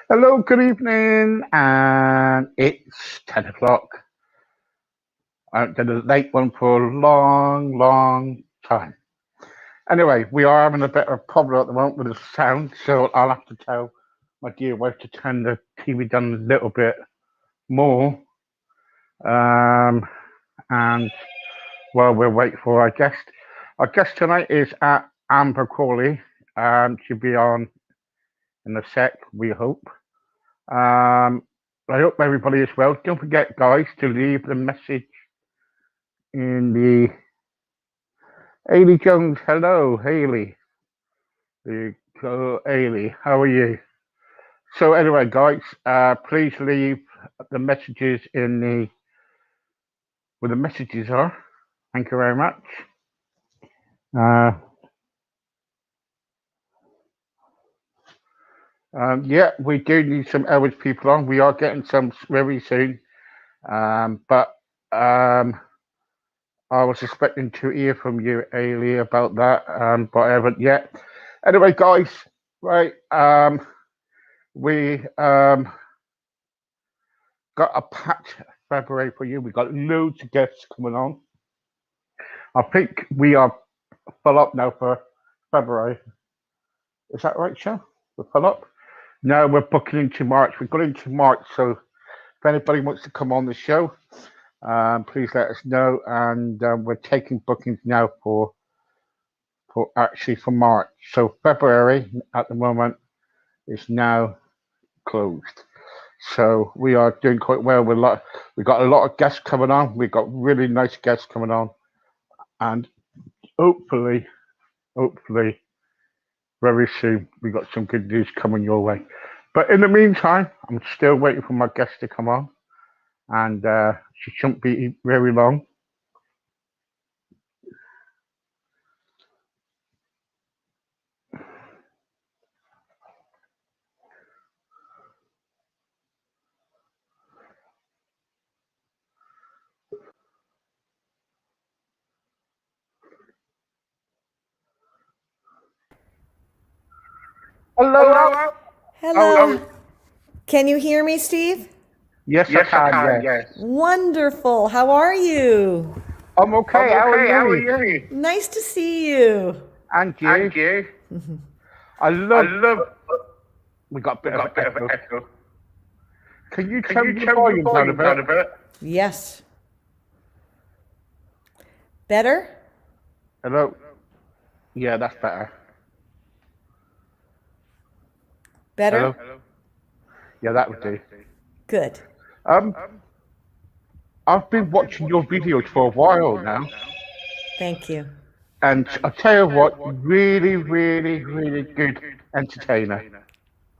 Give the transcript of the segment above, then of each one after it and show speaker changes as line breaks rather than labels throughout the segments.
Hello, good evening, and it's 10 o'clock. I did a late one for a long time. Anyway, we are having a bit of a problem at the moment with the sound, so I'll have to tell my dear wife to turn the TV down a little bit more. And while we're waiting for our guest tonight is Amber Crowley. She'll be on in a sec, we hope. I hope everybody is well. Don't forget, guys, to leave the message in the Haley Jones. Hello, Haley. Haley, how are you? So anyway, guys, please leave the messages in the where the messages are. Thank you very much. Yeah, we do need some Elvis people on. We are getting some very soon. But I was expecting to hear from you, Ailey, about that, but I haven't yet. Anyway, guys, right, we got a packed February for you. We got loads of guests coming on. I think we are full up now for February. Is that right, Sean? We're full up? No, we're booking into March. We've got into March, so if anybody wants to come on the show, please let us know. And we're taking bookings now for March. So February at the moment is now closed. So we are doing quite well. We've got a lot of guests coming on. We've got really nice guests coming on, and hopefully, very soon we got some good news coming your way. But in the meantime, I'm still waiting for my guest to come on, and she shouldn't be very long. Hello.
Hello. Can you hear me, Steve?
Yes, I can. Yes.
Wonderful. How are you?
I'm okay. How are you?
Nice to see you.
And you? I love. We got a bit of echo. Can you turn the volume down a bit?
Yes. Better?
Hello. Yeah, that's better.
Better?
Hello? Yeah, that would do.
Good.
I've been watching your videos for a while now,
Thank you.
and I tell you what, really good entertainer.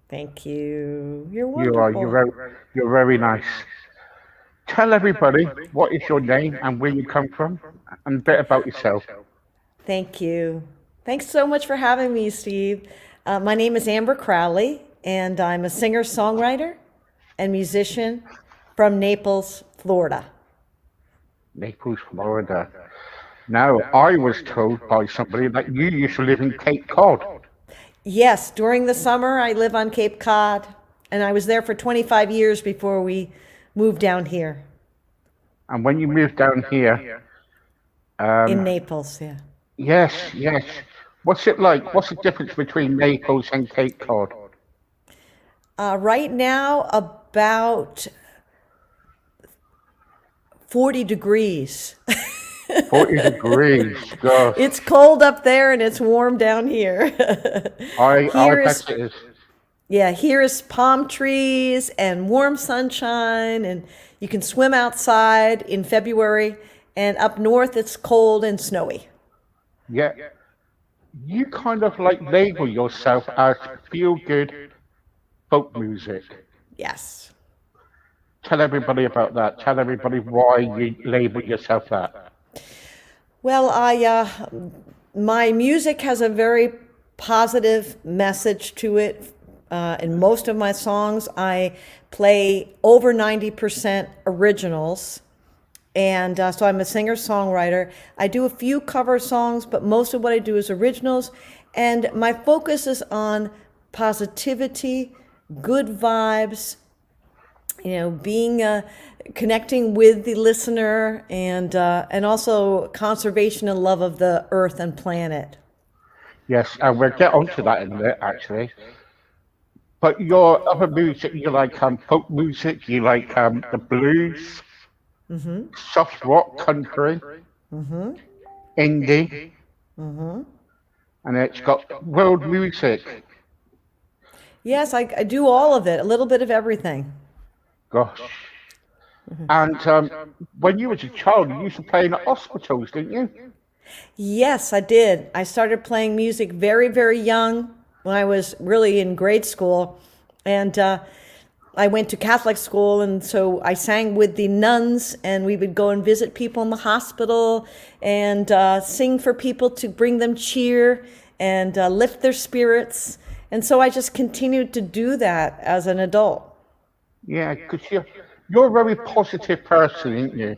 Thank you. You're
You are.
wonderful.
You're very nice. Tell everybody what is your name and where you come from, and a bit about yourself.
Thank you. Thanks so much for having me, Steve. My name is Amber Crowley, and I'm a singer-songwriter and musician from Naples, Florida.
Naples, Florida. Now, I was told by somebody that you used to live in Cape Cod.
Yes, during the summer, I live on Cape Cod, and I was there for 25 years before we moved down here.
And when you moved down here,
in Naples, yeah.
Yes. What's it like? What's the difference between Naples and Cape Cod?
Right now, about 40 degrees.
40 degrees. Gosh.
It's cold up there and it's warm down here.
I bet it is.
Yeah, here is palm trees and warm sunshine, and you can swim outside in February. And up north, it's cold and snowy.
Yeah. You kind of label yourself as feel-good folk music.
Yes.
Tell everybody about that. Tell everybody why you label yourself that.
Well, my music has a very positive message to it. In most of my songs, I play over 90% originals. And so I'm a singer-songwriter. I do a few cover songs, but most of what I do is originals. And my focus is on positivity, good vibes, being connecting with the listener, and also conservation and love of the earth and planet.
Yes, and we'll get onto that in a minute, actually. But your other music, you like folk music, you like the blues, soft rock, country, indie, and it's got world music.
Yes, I do all of it, a little bit of everything.
Gosh. And when you was a child, you used to play in the hospitals, didn't you?
Yes, I did. I started playing music very, very young when I was really in grade school. And I went to Catholic school, and so I sang with the nuns, and we would go and visit people in the hospital and sing for people to bring them cheer and lift their spirits. And so I just continued to do that as an adult.
Yeah, because you're a very positive person, aren't you?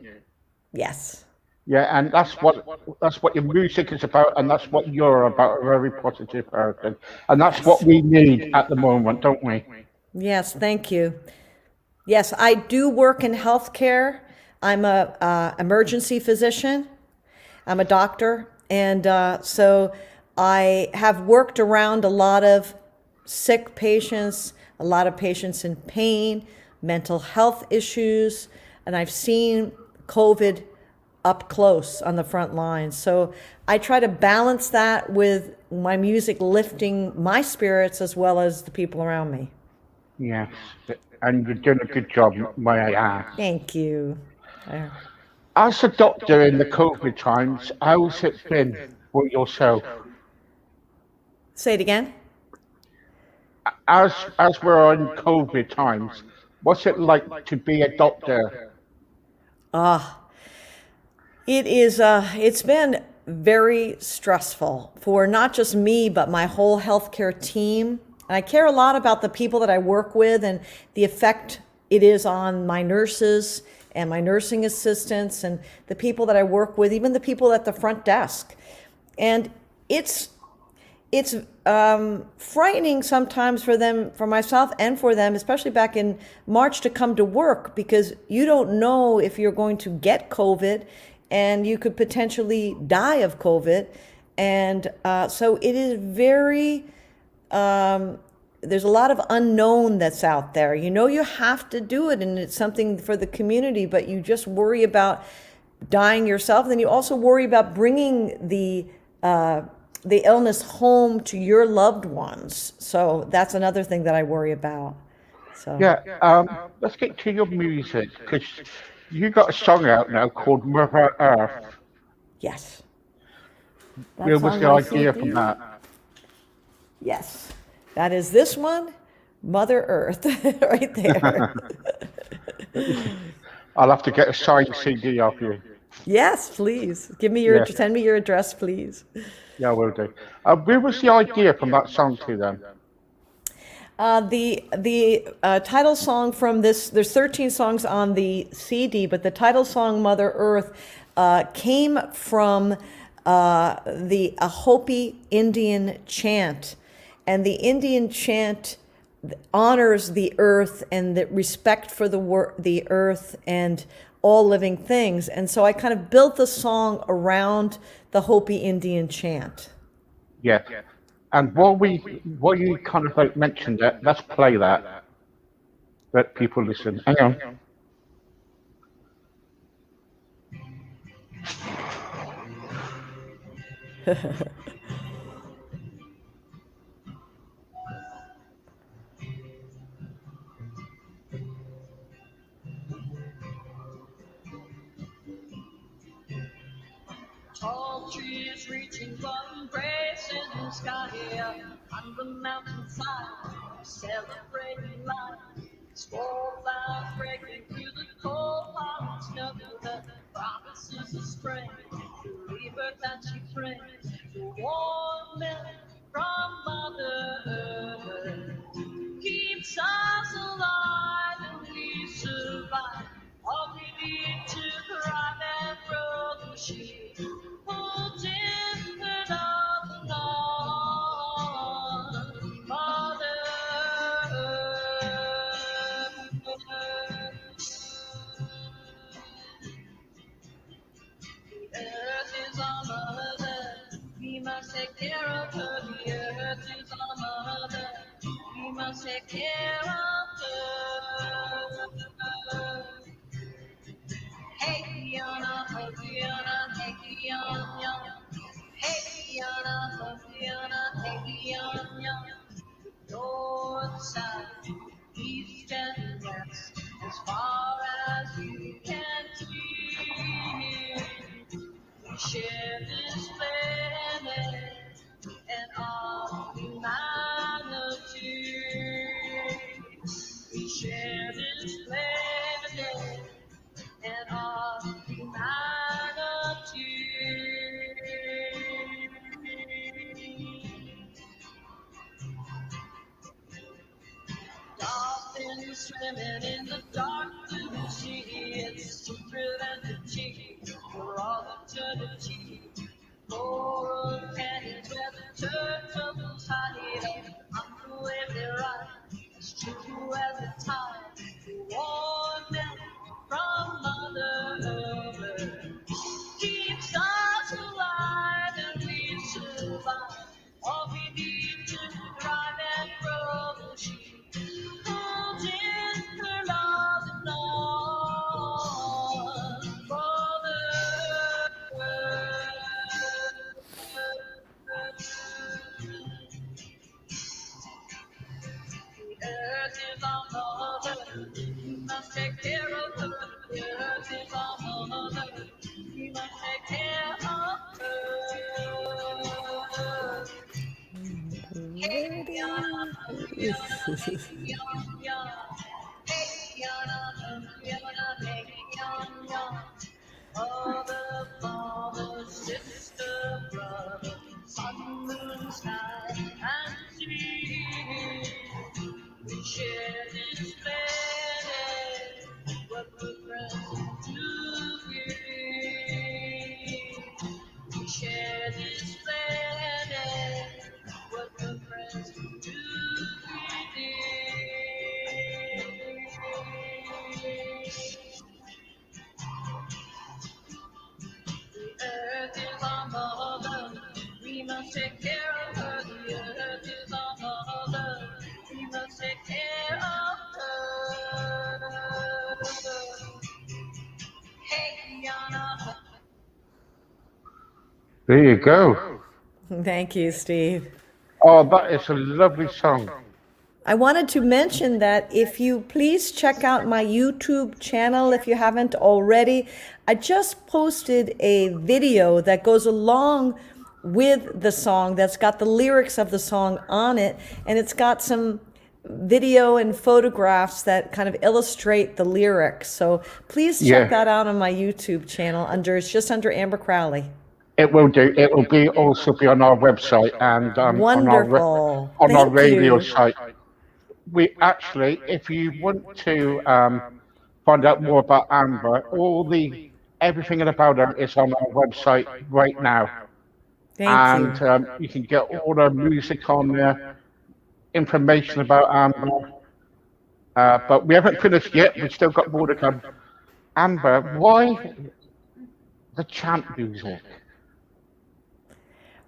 Yes.
Yeah, and that's what your music is about, and that's what you're about, a very positive person, and that's what
Yes.
we need at the moment, don't we?
Yes, thank you. Yes, I do work in healthcare. I'm a emergency physician. I'm a doctor, and so I have worked around a lot of sick patients, a lot of patients in pain, mental health issues, and I've seen COVID up close on the front lines. So I try to balance that with my music lifting my spirits as well as the people around me.
Yes, and you're doing a good job, may I ask.
Thank you. Uh,
As a doctor in the COVID times, how's it been for yourself?
Say it again.
As we're in COVID times, what's it like to be a doctor?
Ah, it's been very stressful for not just me, but my whole healthcare team. And I care a lot about the people that I work with and the effect it is on my nurses and my nursing assistants and the people that I work with, even the people at the front desk. And it's it's frightening sometimes for them, for myself and for them, especially back in March, to come to work because you don't know if you're going to get COVID and you could potentially die of COVID. And so it is very, there's a lot of unknown that's out there. You know, you have to do it and it's something for the community, but you just worry about dying yourself. Then you also worry about bringing the illness home to your loved ones. So that's another thing that I worry about. So
Yeah, let's get to your music because you got a song out now called Mother Earth.
yes,
Where
that's
was
on
the
my
idea from
CD.
that?
Yes, that is this one, Mother Earth, right there.
I'll have to get a signed CD off you.
Yes, please
Yeah,
send me your address, please.
yeah, I will do. Where was the idea from that song to them?
The title song from this, there's 13 songs on the CD, but the title song Mother Earth came from the a Hopi Indian chant. And the Indian chant honors the earth and the respect for the earth and all living things. And so I kind of built the song around the Hopi Indian chant.
Yeah. And while you kind of like mentioned it, let's play that. Let people listen. Hang on.
Tall trees reaching from grace in the sky here on the mountainside, celebrating life. Small clouds breaking through is the spring, the river that she brings, the warm milk from Mother Earth keeps us alive and we survive. All we need to thrive and grow the sheep holds in her love and all. Mother the earth is our mother. We must take care of her. The earth is our mother. We must take care of her. Hey, Yana, Yana, hey, Yana. Hey, Yana, Yana, hey, Yana. North, south, east, and west, as far as you can see. We share this planet and our humanity. We share this planet and our humanity. Dolphins swimming in the dark blue sea. It's to prevent the cheating for all eternity. Coral canyons where the turtles hide. On the wave they ride, as true as the tide. The warm milk from Mother Earth keeps us alive and we survive. All we need to thrive and grow the sheep holds in her love and all. Mother the earth is our mother. We must take care of her. The earth is our mother. We must take care of her. Hey, Yana, Yana, hey, Yana. Hey, Yana, Yana, hey, Yana. Mother, father, sister, brother, sun, moon, sky, and sea. We share this planet. What would friends do we? We share this planet. What would friends do we? The earth is our mother. We must take care of her. The earth is our mother. We must take care of her. Hey, Yana.
There you go.
Thank you, Steve.
Oh, that is a lovely song.
I wanted to mention that if you please check out my YouTube channel if you haven't already. I just posted a video that goes along with the song that's got the lyrics of the song on it, and it's got some video and photographs that kind of illustrate the lyrics. So please check
Yeah.
that out on my YouTube channel it's just under Amber Crowley.
It will do. It will be also be on our website and
Wonderful.
on our
Thank
radio
you.
site. We actually, if you want to find out more about Amber, everything about her is on our website right now,
Thank you.
and you can get all the music on there, information about Amber. But we haven't finished yet. We've still got more to come. Amber, why the chant music?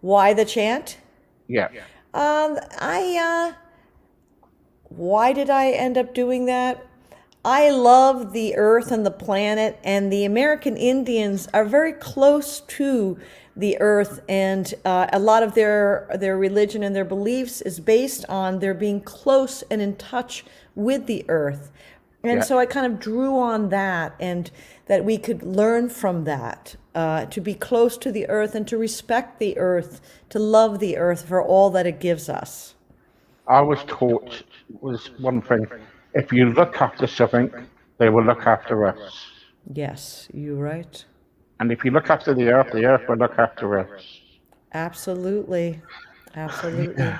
Why the chant?
Yeah.
Why did I end up doing that? I love the earth and the planet, and the American Indians are very close to the earth, and a lot of their religion and their beliefs is based on their being close and in touch with the earth. And
Yeah.
so I kind of drew on that, and that we could learn from that, to be close to the earth and to respect the earth, to love the earth for all that it gives us.
I was taught was one thing. If you look after something, they will look after us.
Yes, you're right.
And if you look after the earth will look after us.
Absolutely. Absolutely.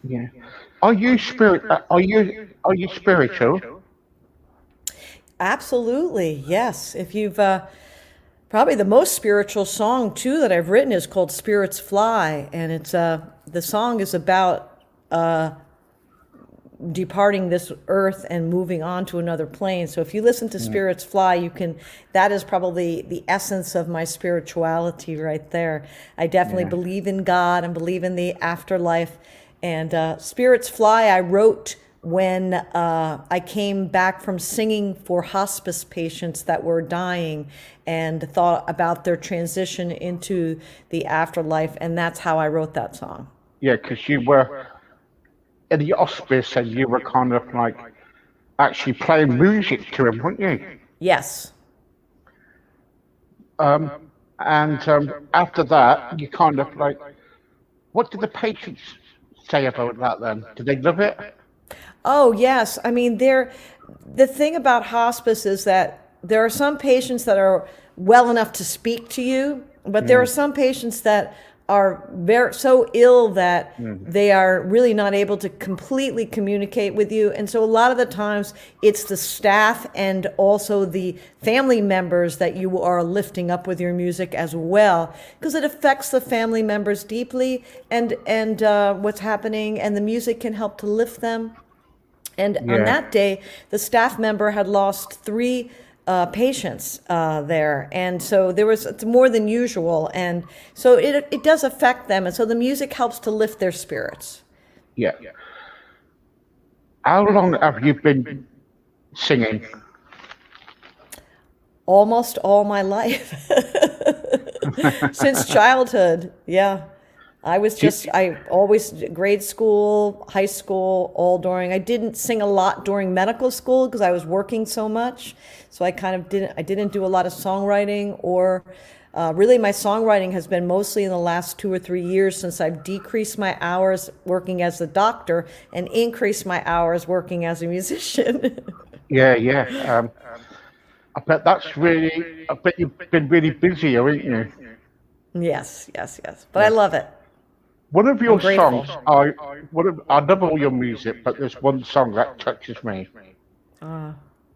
Yeah. Are you spiritual?
Absolutely. Yes. If you've probably the most spiritual song too that I've written is called Spirits Fly, and it's the song is about departing this earth and moving on to another plane. So if you listen to Spirits Fly, you can, that is probably the essence of my spirituality right there. I definitely
Yeah.
believe in God and believe in the afterlife. And Spirits Fly, I wrote when I came back from singing for hospice patients that were dying and thought about their transition into the afterlife. And that's how I wrote that song.
Yeah, because you were in the hospice and you were kind of like actually playing music to him, weren't you?
Yes.
Um, and after that, you kind of like, what did the patients say about that then? Did they love it?
Oh, yes. I mean, the thing about hospice is that there are some patients that are well enough to speak to you, but there are
Mm,
some patients that are very so ill that
mm.
they are really not able to completely communicate with you. And so a lot of the times it's the staff and also the family members that you are lifting up with your music as well, because it affects the family members deeply and what's happening, and the music can help to lift them. And on
Yeah,
that day, the staff member had lost three patients there. And so there was, it's more than usual. And so it does affect them. And so the music helps to lift their spirits.
yeah. How long have you been singing?
Almost all my life. Since childhood. Yeah.
Do,
I always, grade school, high school, all during, I didn't sing a lot during medical school because I was working so much. So I didn't do a lot of songwriting or really my songwriting has been mostly in the last 2 or 3 years since I've decreased my hours working as a doctor and increased my hours working as a musician.
yeah, yeah. I bet that's really, I bet you've been really busy, haven't you?
Yes, yes, yes. But I
Yeah.
love it.
One of
I'm
your songs,
grateful.
I love all your music, but there's one song that touches me,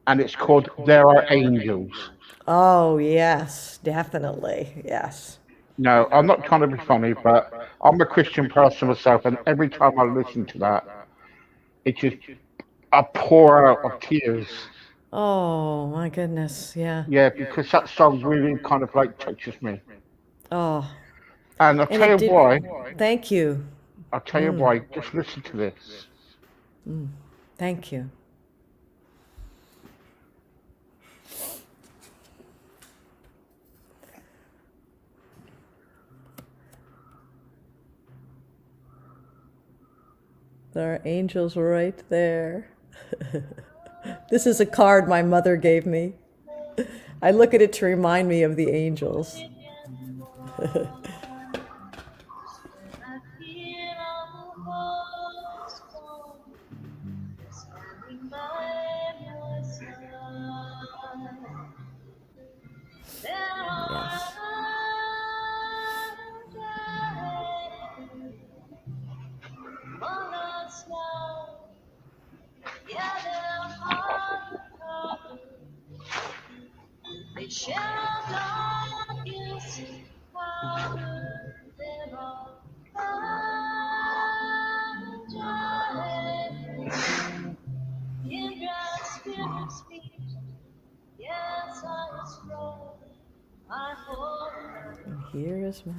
and it's called "There Are Angels."
Oh, yes, definitely. Yes.
No, I'm not trying to be funny, but I'm a Christian person myself, and every time I listen to that, it just I pour out of tears.
Oh, my goodness. Yeah.
Yeah, because that song really kind of like touches me.
Oh,
And I'll
and
tell
it
you
did.
why.
Thank you.
I'll tell you why. Just listen to this.
Thank you. There are angels right there. This is a card my mother gave me. I look at it to remind me of the angels.
I feel all the walls fall, standing by your side. There
Yes.
are angels on us now. Yeah, their hearts are they shall not use power. There are angels in your spirit speak. Yes, I is strong. I hope
And here is my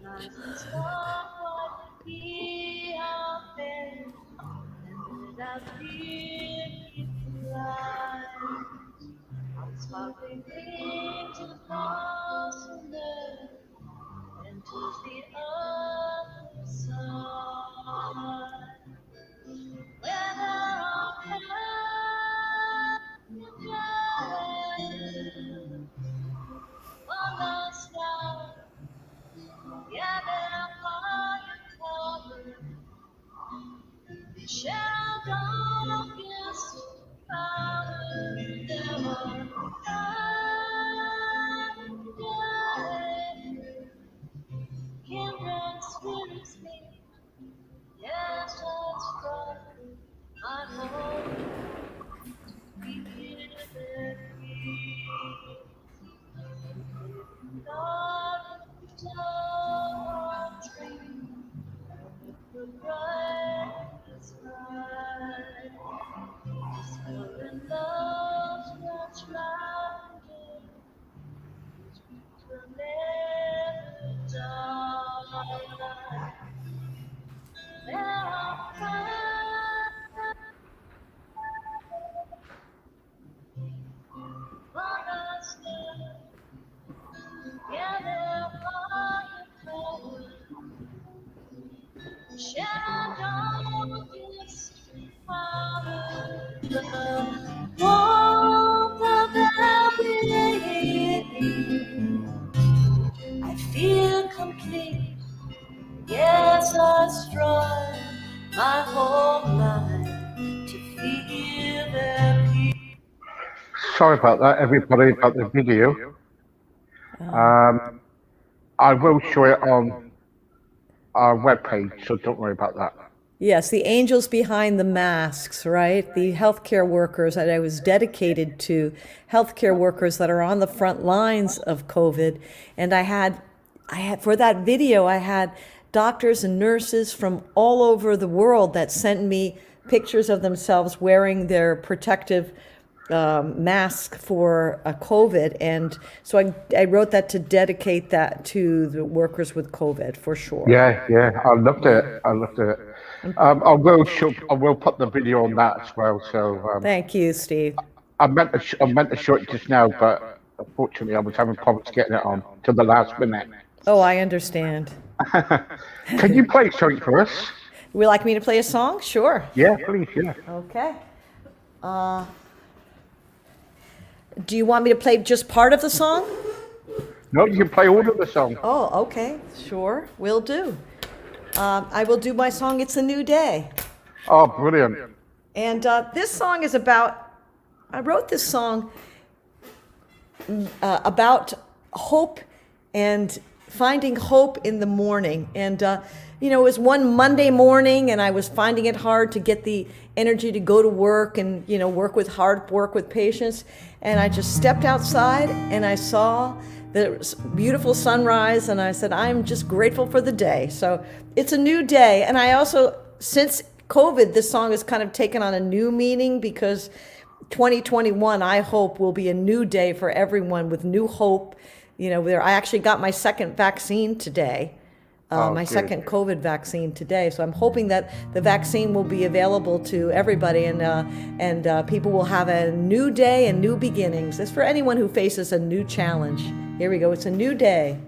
night and stop what we have been, and without fear keep flying. On sparkling wings across the earth, into the other side. Where there are angels on the sky, yeah, their fire covered, they shall darkest power. There home to be there free. Not a dream, the brightest light. Discovering love's much lighter, which will never die. There are promises together by your power. Shadow is power. Walk the valley. I feel complete. Yes, I strive my whole life to feel the peace.
Sorry about that, everybody, about the video. I will show it on our webpage, so don't worry about that.
Yes, the angels behind the masks, right? The healthcare workers that I was dedicated to, healthcare workers that are on the front lines of COVID. And I had for that video, I had doctors and nurses from all over the world that sent me pictures of themselves wearing their protective mask for COVID. And so I wrote that to dedicate that to the workers with COVID, for sure.
Yeah, I loved it. I will put the video on that as well. So
Thank you, Steve.
I meant to show it just now, but unfortunately I was having problems getting it on to the last minute.
Oh, I understand.
Can you play something for us?
Would you like me to play a song? Sure.
Yeah, please. Yeah.
Okay. Do you want me to play just part of the song?
No, you can play all of the song.
Oh, okay. Sure. Will do. I will do my song, It's a New Day.
Oh, brilliant.
And this song is about, I wrote this song about hope and finding hope in the morning. And, it was one Monday morning and I was finding it hard to get the energy to go to work and, work with patients. And I just stepped outside and I saw the beautiful sunrise and I said, I'm just grateful for the day. So it's a new day. And I also, since COVID, this song has kind of taken on a new meaning because 2021, I hope, will be a new day for everyone with new hope. I actually got my second vaccine today, second COVID vaccine today. So I'm hoping that the vaccine will be available to everybody and people will have a new day and new beginnings. It's for anyone who faces a new challenge. Here we go. It's a new day.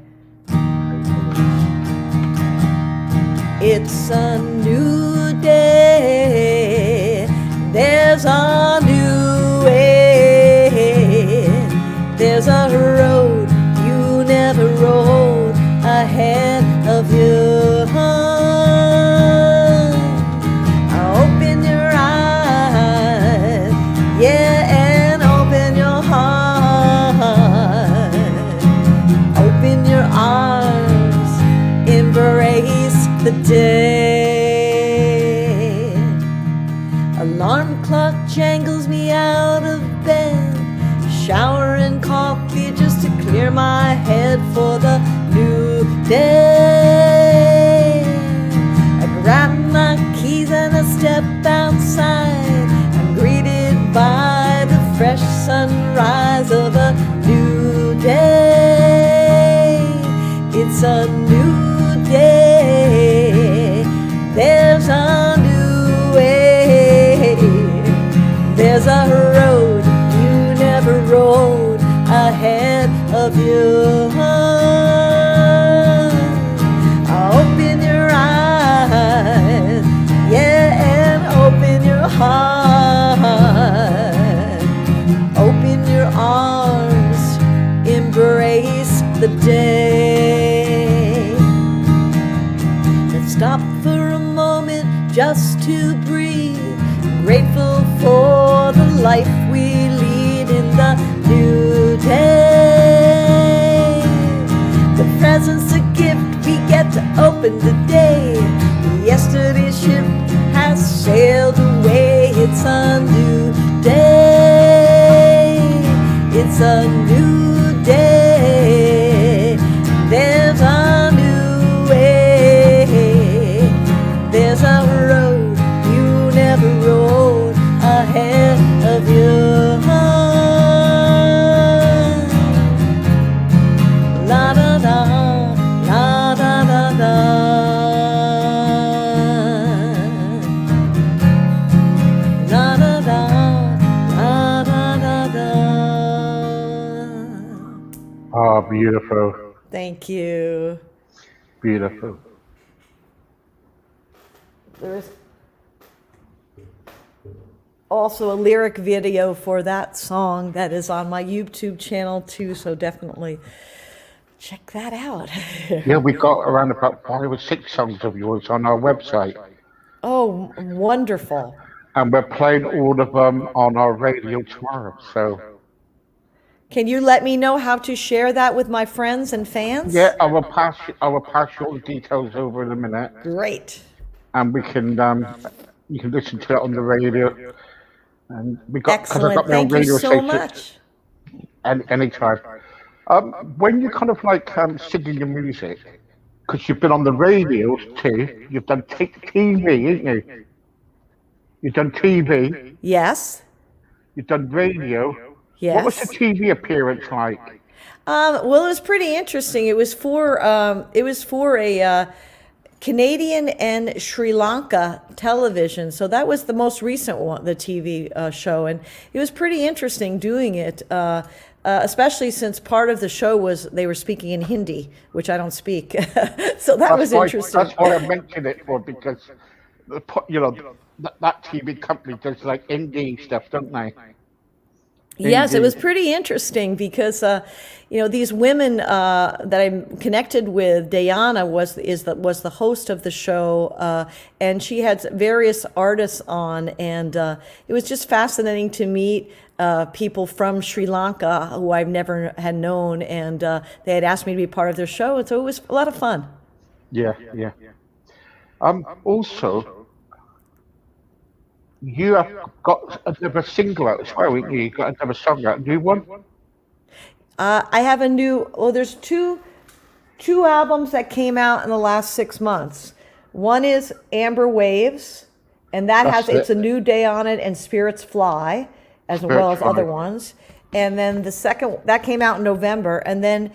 It's a new day. There's a new way. There's a road you never rode ahead of you. Open your eyes, yeah, and open your heart. Open your arms, embrace the day. Alarm clock jangles me out of bed, shower and coffee just to clear my head for the new day. I grab my keys and I step outside. I'm greeted by the fresh sunrise of a new day. It's a new day. There's a new way. There's a road you never rode ahead of you. Open your eyes, yeah, and open your heart. Open your arms, embrace the day. Let's stop for a moment just to breathe. Grateful for the life we lead in the new day. The present's a gift, we get to open the day. Yesterday's ship has sailed away. it's a new day. It's a new day. There's a new way. There's a road you never rode ahead of you. La da da, la da da da. La da da, la da da da.
Oh, beautiful.
Thank you.
Beautiful.
There's also a lyric video for that song that is on my YouTube channel too, so definitely check that out.
Yeah, we got around about 5 or 6 songs of yours on our website.
Oh, wonderful.
And we're playing all of them on our radio tomorrow. So,
Can you let me know how to share that with my friends and fans?
yeah, I will pass you all the details over in a minute.
Great.
And we can, you can listen to it on the radio. And we got, because I've
Excellent.
got my own
Thank you
radio
so
station
much.
anytime. When you kind of like singing your music, because you've been on the radio too, you've done TV, ain't you? You've done TV,
Yes.
you've done radio. What was the
Yes.
TV appearance like?
Well, it was pretty interesting. It was for a Canadian and Sri Lanka television. So that was the most recent one, the TV show, and it was pretty interesting doing it. Especially since part of the show was they were speaking in Hindi, which I don't speak. So that was interesting.
That's why I mentioned it for, because you know that TV company does like indie stuff, don't they?
Yes, it was
Indeed.
pretty interesting because these women that I'm connected with. Diana was the host of the show, and she had various artists on, and it was just fascinating to meet people from Sri Lanka who I've never had known, and they had asked me to be part of their show, and so it was a lot of fun.
Yeah, yeah. Also, you have got another single out as well, haven't you? You've got another song out, a new one?
I have a new. Well, there's two albums that came out in the last 6 months. One is Amber Waves, and
That's
it's a
it.
new day on it, and Spirits Fly, as well as
Fly.
other ones. And then the second that came out in November, and then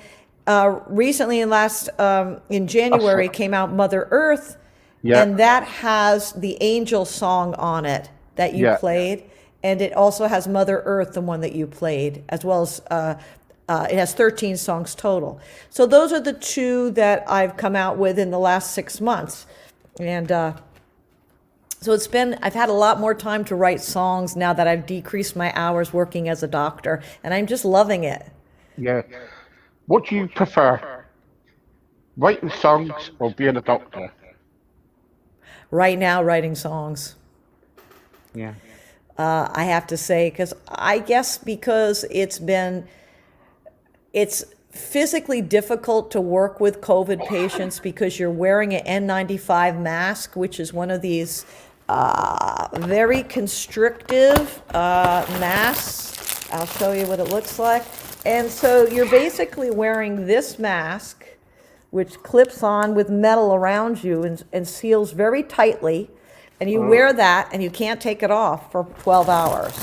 recently in January came out Mother Earth,
Yeah.
and that has the Angel song on it that you
Yeah.
played, and it also has Mother Earth, the one that you played, as well as it has 13 songs total. So those are the two that I've come out with in the last 6 months, and so I've had a lot more time to write songs now that I've decreased my hours working as a doctor, and I'm just loving it.
Yeah. What do you prefer? Writing songs or being a doctor?
Right now, writing songs.
Yeah.
I have to say, because it's physically difficult to work with COVID patients because you're wearing an N95 mask, which is one of these very constrictive masks. I'll show you what it looks like. And so you're basically wearing this mask, which clips on with metal around you and seals very tightly. And you wear that and you can't take it off for 12 hours.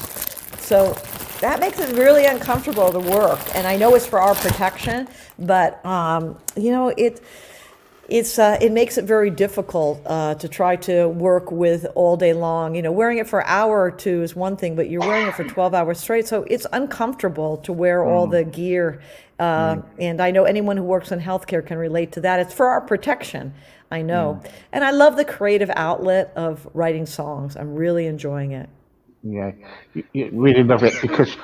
So that makes it really uncomfortable to work. And I know it's for our protection, but it makes it very difficult to try to work with all day long. Wearing it for an hour or two is one thing, but you're wearing it for 12 hours straight. So it's uncomfortable to wear all the gear. And I know anyone who works in healthcare can relate to that. It's for our protection, I know. And I love the creative outlet of writing songs. I'm really enjoying it.
Yeah. You really love it because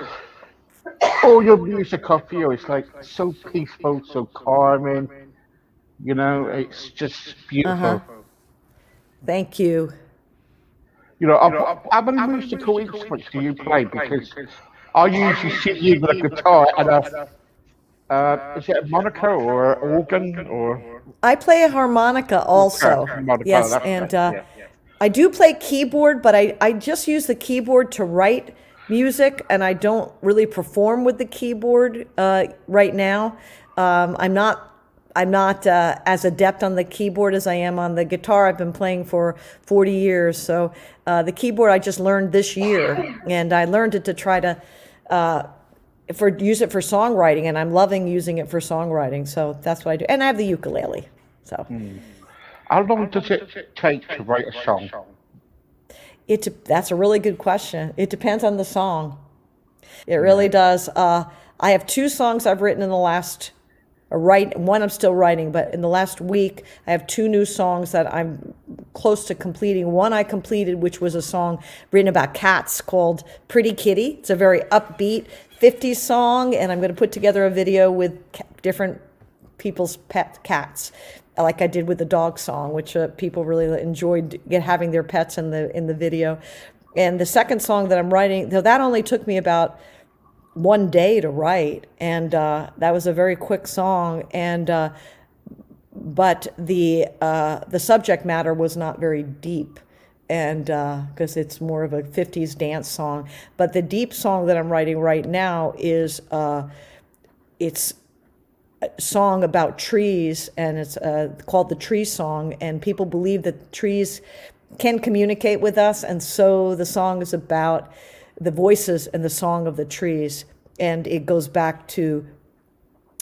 all your music I feel is like so peaceful, so calming. It's just beautiful.
Thank you.
How many musical instruments do you play? Because I usually see you with a guitar and is it a harmonica or an organ or?
I play a harmonica also.
Harmonica,
Yes,
that's
and
right, yeah.
I do play keyboard, but I just use the keyboard to write music, and I don't really perform with the keyboard right now. I'm not as adept on the keyboard as I am on the guitar. I've been playing for 40 years, so the keyboard I just learned this year, and I learned it to try to use it for songwriting, and I'm loving using it for songwriting. So that's what I do, and I have the ukulele. So.
How long does it take to write a song?
That's a really good question. It depends on the song. It really does. I have 2 songs I've written in the last, one I'm still writing, but in the last week, I have 2 new songs that I'm close to completing. One I completed, which was a song written about cats called Pretty Kitty. It's a very upbeat 50s song, and I'm going to put together a video with different people's pet cats, like I did with the dog song, which people really enjoyed having their pets in the video. And the second song that I'm writing, though, that only took me about 1 day to write, and that was a very quick song. And but the subject matter was not very deep, and because it's more of a 50s dance song. But the deep song that I'm writing right now is it's song about trees, and it's called the Tree Song, and people believe that trees can communicate with us, and so the song is about the voices and the song of the trees, and it goes back to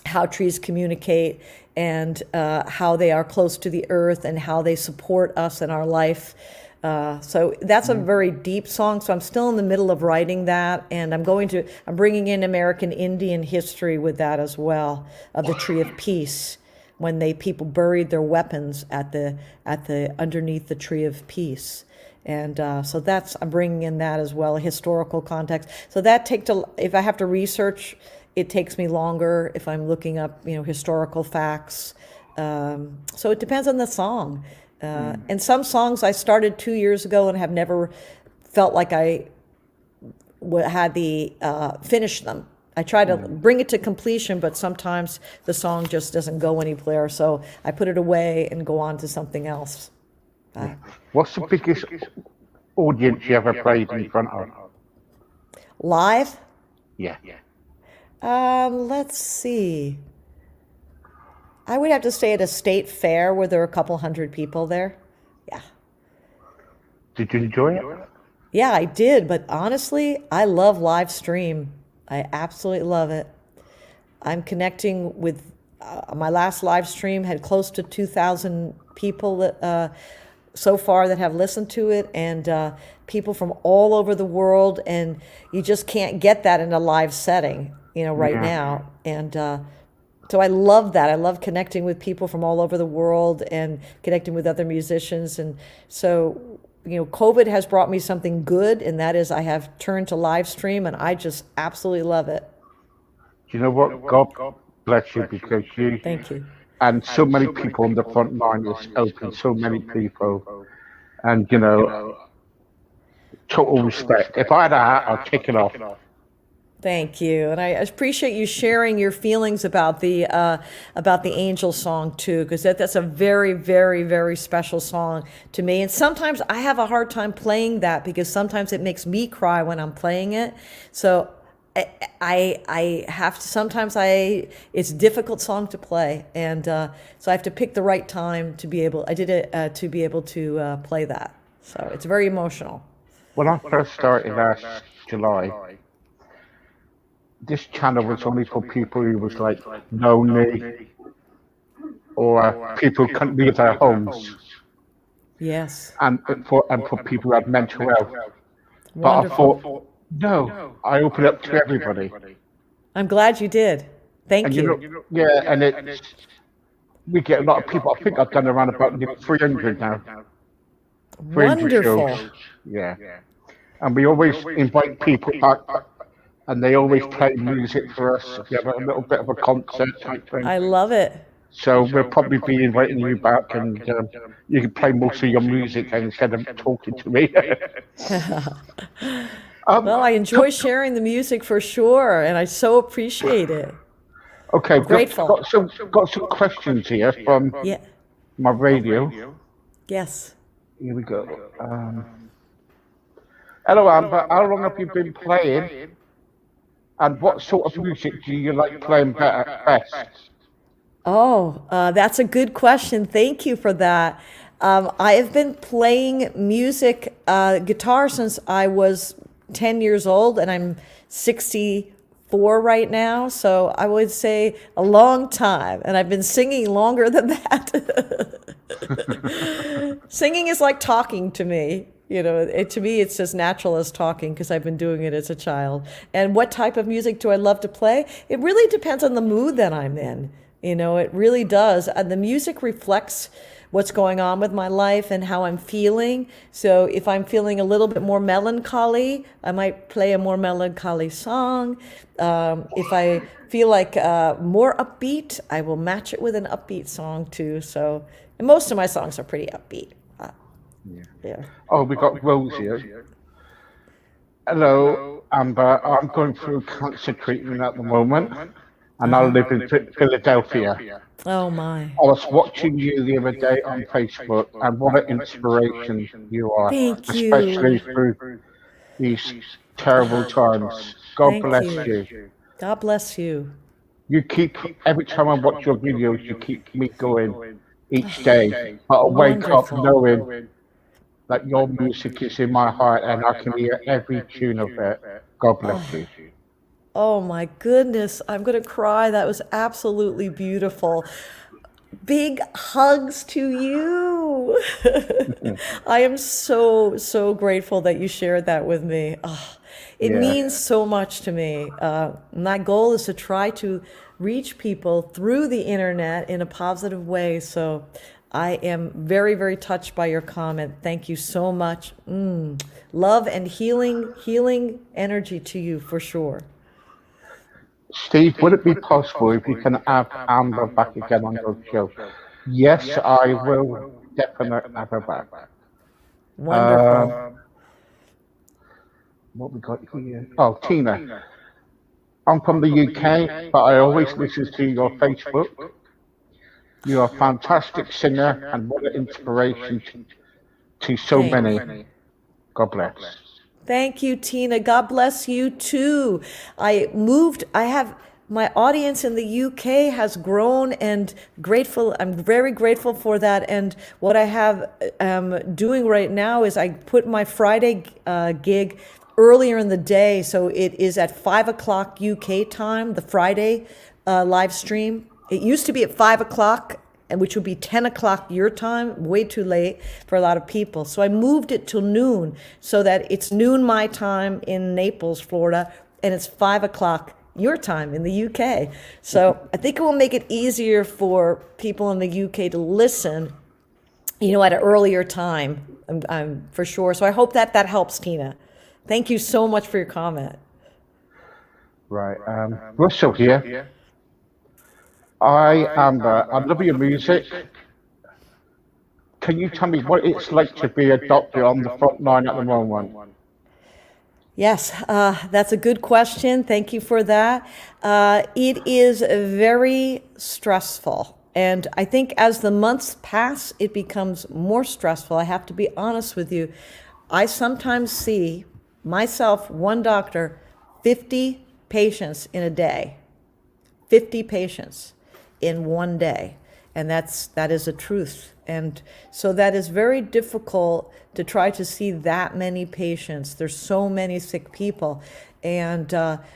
how trees communicate and how they are close to the earth and how they support us in our life. So that's a very deep song. So I'm still in the middle of writing that, and I'm bringing in American Indian history with that as well, of the Tree of Peace, when people buried their weapons at the underneath the Tree of Peace. And so I'm bringing in that as well, a historical context. So that if I have to research, it takes me longer if I'm looking up, historical facts. So it depends on the song. And some songs I started 2 years ago and have never felt like I had finish them. I try to bring it to completion, but sometimes the song just doesn't go anywhere. So I put it away and go on to something else.
What's the biggest audience you ever played in front of?
Live?
Yeah.
Let's see. I would have to stay at a state fair where there were a couple hundred people there. Yeah.
Did you enjoy it?
Yeah, I did. But honestly, I love live stream. I absolutely love it. I'm connecting with my last live stream had close to 2,000 people that, so far that have listened to it, and people from all over the world. And you just can't get that in a live setting, right now. And so I love that. I love connecting with people from all over the world and connecting with other musicians. And so, COVID has brought me something good, and that is I have turned to live stream, and I just absolutely love it.
Do you know what? God bless you, because you
Thank you.
and so many people on the front line is helping so many people. And, total respect. If I had a hat, I'd take it off.
Thank you, and I appreciate you sharing your feelings about the Angel song too, because that's a very, very, very special song to me. And sometimes I have a hard time playing that because sometimes it makes me cry when I'm playing it. So I have to. Sometimes it's a difficult song to play, and so I have to pick the right time to be able. I did it to be able to play that. So it's very emotional.
When I first started last July, this channel was only for people who was like lonely or people who couldn't leave their homes.
Yes.
And for people who had mental health. But
Wonderful.
I thought, no, I open it up to everybody.
I'm glad you did. Thank
And
you.
and we get a lot of people. I think I've done around about 300 now. 300
Wonderful.
shows. Yeah. And we always invite people back. And they always play music for us. We have a little bit of a concert type thing.
I love it.
So we'll probably be inviting you back, and you can play most of your music instead of talking to me.
Well, I enjoy sharing the music for sure, and I so appreciate it.
Okay,
Grateful.
got some questions here from
Yeah.
my radio.
Yes.
Here we go. Hello, Amber. How long have you been playing? And what sort of music do you like playing best?
Oh, that's a good question. Thank you for that. I have been playing music, guitar since I was 10 years old, and I'm 64 right now. So I would say a long time. And I've been singing longer than that. Singing is like talking to me. To me, it's as natural as talking because I've been doing it as a child. And what type of music do I love to play? It really depends on the mood that I'm in. It really does. The music reflects what's going on with my life and how I'm feeling. So if I'm feeling a little bit more melancholy, I might play a more melancholy song. If I feel like more upbeat, I will match it with an upbeat song too. So, and most of my songs are pretty upbeat. Yeah.
Oh, we got Rose here. Hello, Amber. I'm going through cancer treatment at the moment, and I live in Philadelphia.
Oh my.
I was watching you the other day on Facebook, and what an inspiration you are,
Thank
especially
you.
through these terrible times. God
Thank
bless
you.
you.
God bless you.
You keep, every time I watch your videos, you keep me going each day. I wake up
Wonderful.
knowing that your music is in my heart and I can hear every tune of it. God bless you.
Oh my goodness, I'm going to cry. That was absolutely beautiful. Big hugs to you. I am so, so grateful that you shared that with me. Oh, it
Yeah.
means so much to me. My goal is to try to reach people through the internet in a positive way. So I am very, very touched by your comment. Thank you so much. Love and healing energy to you for sure.
Steve, would it be possible if you can have Amber back again on your show? Yes, I will definitely have her back.
Wonderful.
What we got here? Oh, Tina. I'm from the UK, but I always listen to your Facebook. You're a fantastic singer and what an inspiration to so
Thanks.
many. God bless.
Thank you, Tina. God bless you too. I have my audience in the UK has grown and grateful. I'm very grateful for that. And what I have doing right now is I put my Friday gig earlier in the day. So it is at 5 o'clock UK time, the Friday live stream. It used to be at 5 o'clock, and which would be 10 o'clock your time, way too late for a lot of people. So I moved it till noon so that it's noon my time in Naples, Florida, and it's 5 o'clock your time in the UK. So I think it will make it easier for people in the UK to listen, at an earlier time, I'm for sure. So I hope that helps, Tina. Thank you so much for your comment.
Right. Russell here. I love your music. Can you tell me what it's like to be a doctor on the front line at the moment?
Yes, that's a good question. Thank you for that. It is very stressful. And I think as the months pass, it becomes more stressful. I have to be honest with you. I sometimes see myself, one doctor, 50 patients in a day. 50 patients in one day. And that is a truth. And so that is very difficult to try to see that many patients. There's so many sick people. And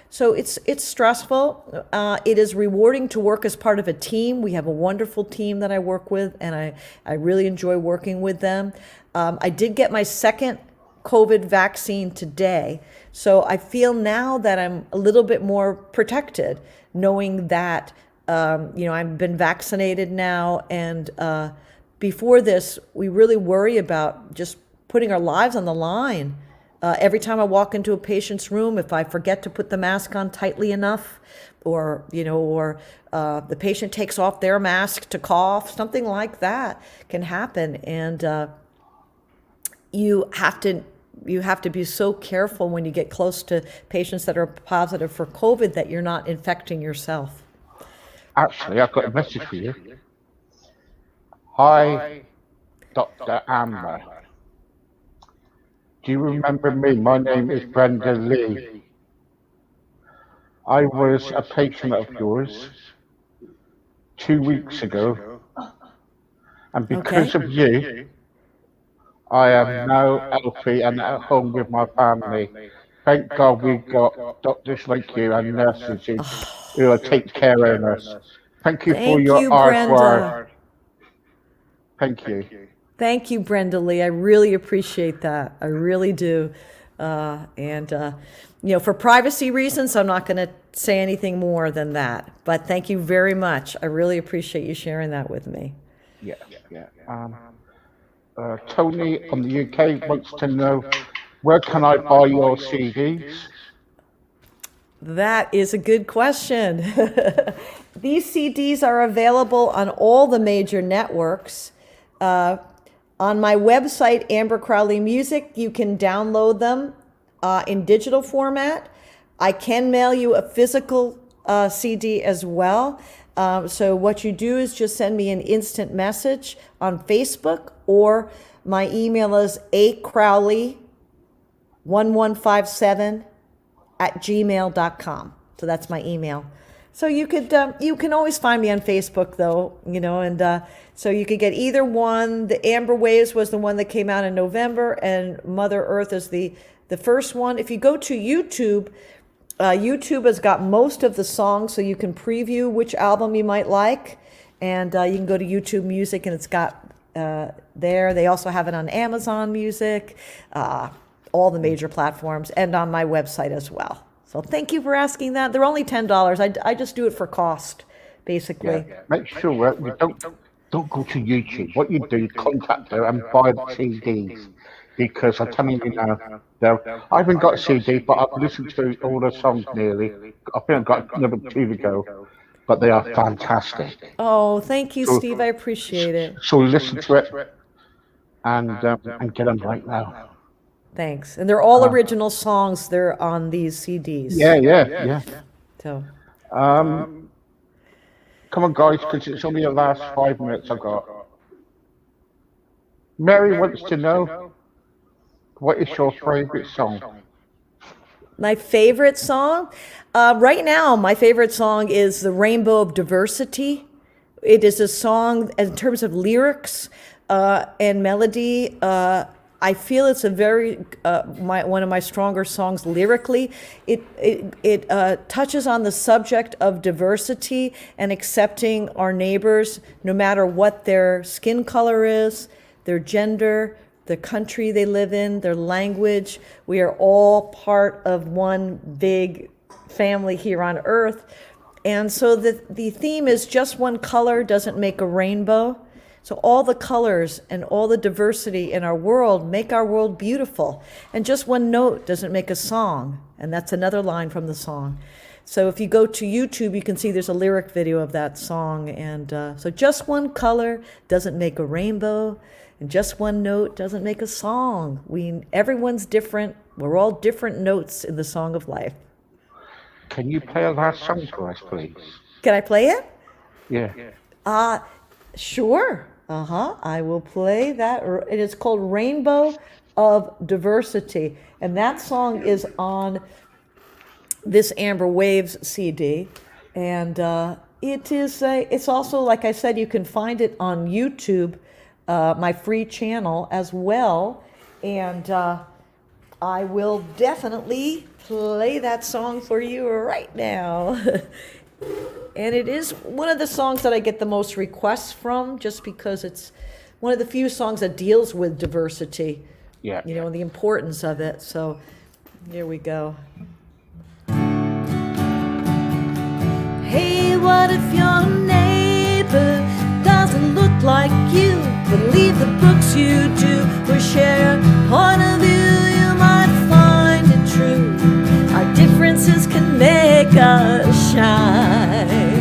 so it's stressful. It is rewarding to work as part of a team. We have a wonderful team that I work with, and I really enjoy working with them. I did get my second COVID vaccine today. So I feel now that I'm a little bit more protected, knowing that I've been vaccinated now, and before this, we really worry about just putting our lives on the line. Every time I walk into a patient's room, if I forget to put the mask on tightly enough, or the patient takes off their mask to cough, something like that can happen, and you have to be so careful when you get close to patients that are positive for COVID that you're not infecting yourself.
Actually, I've got a message for you. Hi, Dr. Amber. Do you remember me? My name is Brenda Lee. I was a patient of yours 2 weeks ago, and because
Okay.
of you, I am now healthy and at home with my family. Thank God we got doctors like you and nurses who are taking care of us. Thank you for
Thank
your
you,
hard
Brenda.
work. Thank you.
Thank you, Brenda Lee. I really appreciate that. I really do. For privacy reasons, I'm not going to say anything more than that. But thank you very much. I really appreciate you sharing that with me.
Yeah, yeah. Tony from the UK wants to know, where can I buy your CDs?
That is a good question. These CDs are available on all the major networks. On my website, Amber Crowley Music, you can download them in digital format. I can mail you a physical CD as well. So what you do is just send me an instant message on Facebook, or my email is acrowley1157@gmail.com. So that's my email. So you can always find me on Facebook though, and so you could get either one. The Amber Waves was the one that came out in November, and Mother Earth is the first one. If you go to YouTube, YouTube has got most of the songs, so you can preview which album you might like, and you can go to YouTube Music, and it's got there. They also have it on Amazon Music, all the major platforms, and on my website as well. So thank you for asking that. They're only $10. I just do it for cost, basically.
Yeah. Make sure you don't go to YouTube. What you do, contact her and buy the CDs. Because I'm telling you now, I haven't got a CD, but I've listened to all the songs nearly. I think I've got another 2 to go, but they are fantastic.
Oh, thank you, Steve. I appreciate it.
So listen to it and get them right now.
Thanks. And they're all original songs. They're on these CDs.
Yeah.
So.
Come on, guys, because it's only the last 5 minutes I've got. Mary wants to know, what is your favorite song?
My favorite song? Right now, my favorite song is The Rainbow of Diversity. It is a song, in terms of lyrics and melody, I feel it's a very one of my stronger songs lyrically. It touches on the subject of diversity and accepting our neighbors, no matter what their skin color is, their gender, the country they live in, their language. We are all part of one big family here on Earth. And so the theme is just one color doesn't make a rainbow. So all the colors and all the diversity in our world make our world beautiful. And just one note doesn't make a song. And that's another line from the song. So if you go to YouTube, you can see there's a lyric video of that song. And so just one color doesn't make a rainbow. And just one note doesn't make a song. Everyone's different. We're all different notes in the song of life.
Can you play a last song for us, please?
Can I play it?
Yeah.
Sure. I will play that. It is called Rainbow of Diversity. And that song is on this Amber Waves CD. And it's also, like I said, you can find it on YouTube, my free channel as well. And I will definitely play that song for you right now. And it is one of the songs that I get the most requests from, just because it's one of the few songs that deals with diversity, and the importance of it. So here we go. Hey, what if your neighbor doesn't look like you, but leave the books you do, or share a point of view, you might find it true. Our differences can make us shine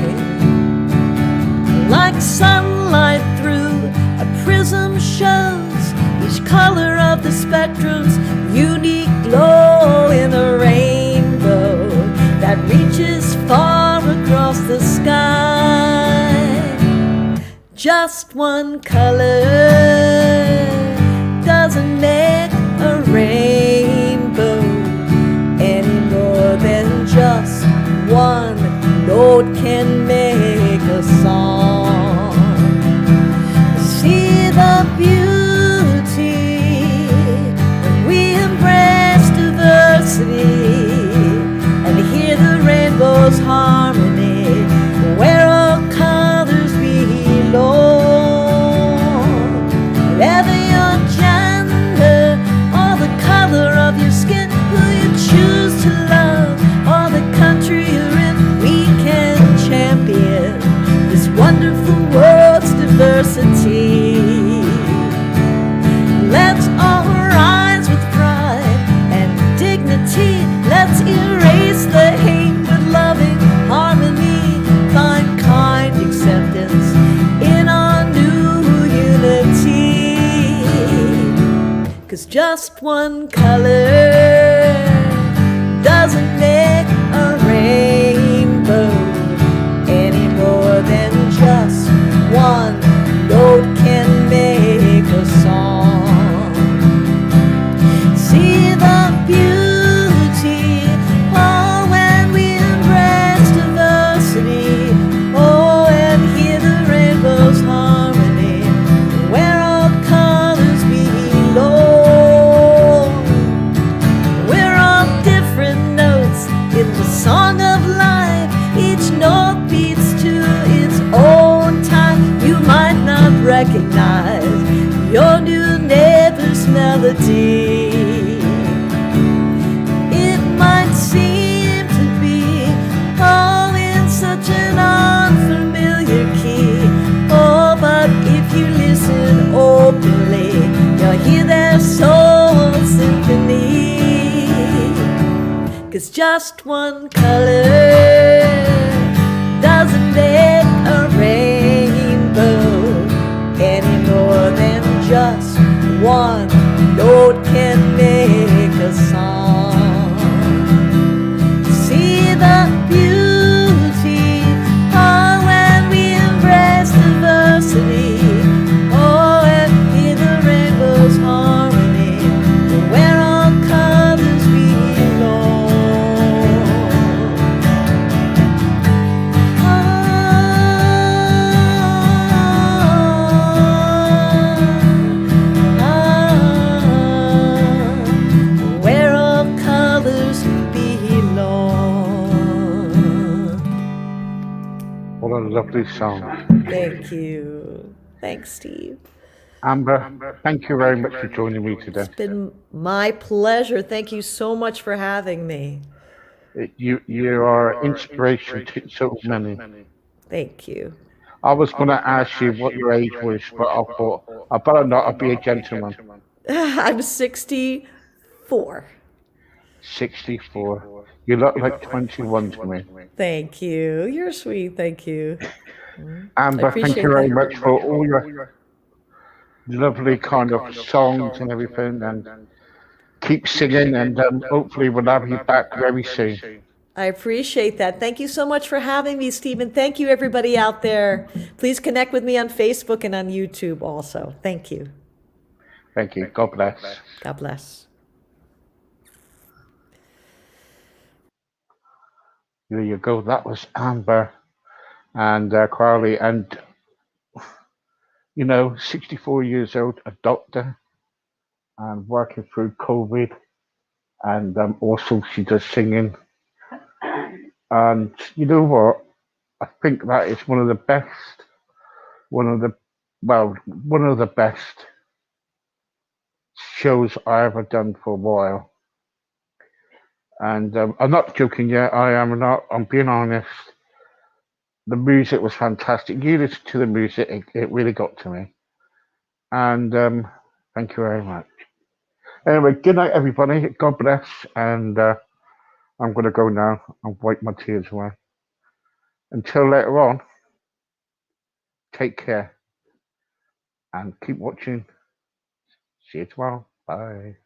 like sunlight through a prism, shows each color of the spectrum's unique glow in a rainbow that reaches far across the sky. Just one color doesn't make a rainbow. rainbow's harmony, where all colors belong. Whatever your gender, or the color of your skin, who you choose to love, or the country you're in, we can champion this wonderful world's diversity. Let's all rise with pride and dignity. Let's erase the hate with loving harmony. Find kind acceptance in our new unity. 'Cause just one color doesn't make a rainbow any more than just one note can make a song. See the beauty, oh, when we embrace diversity, oh, and hear the rainbow's harmony, where all colors belong. We're all different notes in the song of life. Each note beats to its own time. You might not recognize your new neighbor's melody. It might seem to be all in such an unfamiliar key. Oh, but if you listen openly, you'll hear their soul symphony. 'Cause just one color doesn't make a rainbow any more than just one note can make a song. See the beauty, oh, when we embrace diversity, oh, and hear the rainbow's harmony, where all colors belong. Where all colors belong.
What a lovely song.
Thank you. Thanks, Steve.
Amber, thank you very much for joining me today.
It's been my pleasure. Thank you so much for having me.
You are an inspiration to so many.
Thank you.
I was going to ask you what your age was, but I thought I better not. I'll be a gentleman.
I'm 64.
64. You look like 21 to me.
Thank you. You're sweet. Thank you.
Amber, thank
appreciate
you very
that.
much for all your lovely kind of songs and everything. And keep singing, and hopefully we'll have you back very soon.
I appreciate that. Thank you so much for having me, Stephen. Thank you, everybody out there. Please connect with me on Facebook and on YouTube also. Thank you.
Thank you. God bless.
God bless.
There you go. That was Amber and Crowley. And, 64 years old, a doctor, and working through COVID. And also she does singing. And you know what? I think that is one of the best, one of the best shows I ever done for a while. And I'm not joking yet. I am not. I'm being honest. The music was fantastic. You listen to the music, it really got to me. And thank you very much. Anyway, good night, everybody. God bless. And I'm going to go now and wipe my tears away. Until later on, take care and keep watching. See you tomorrow. Bye.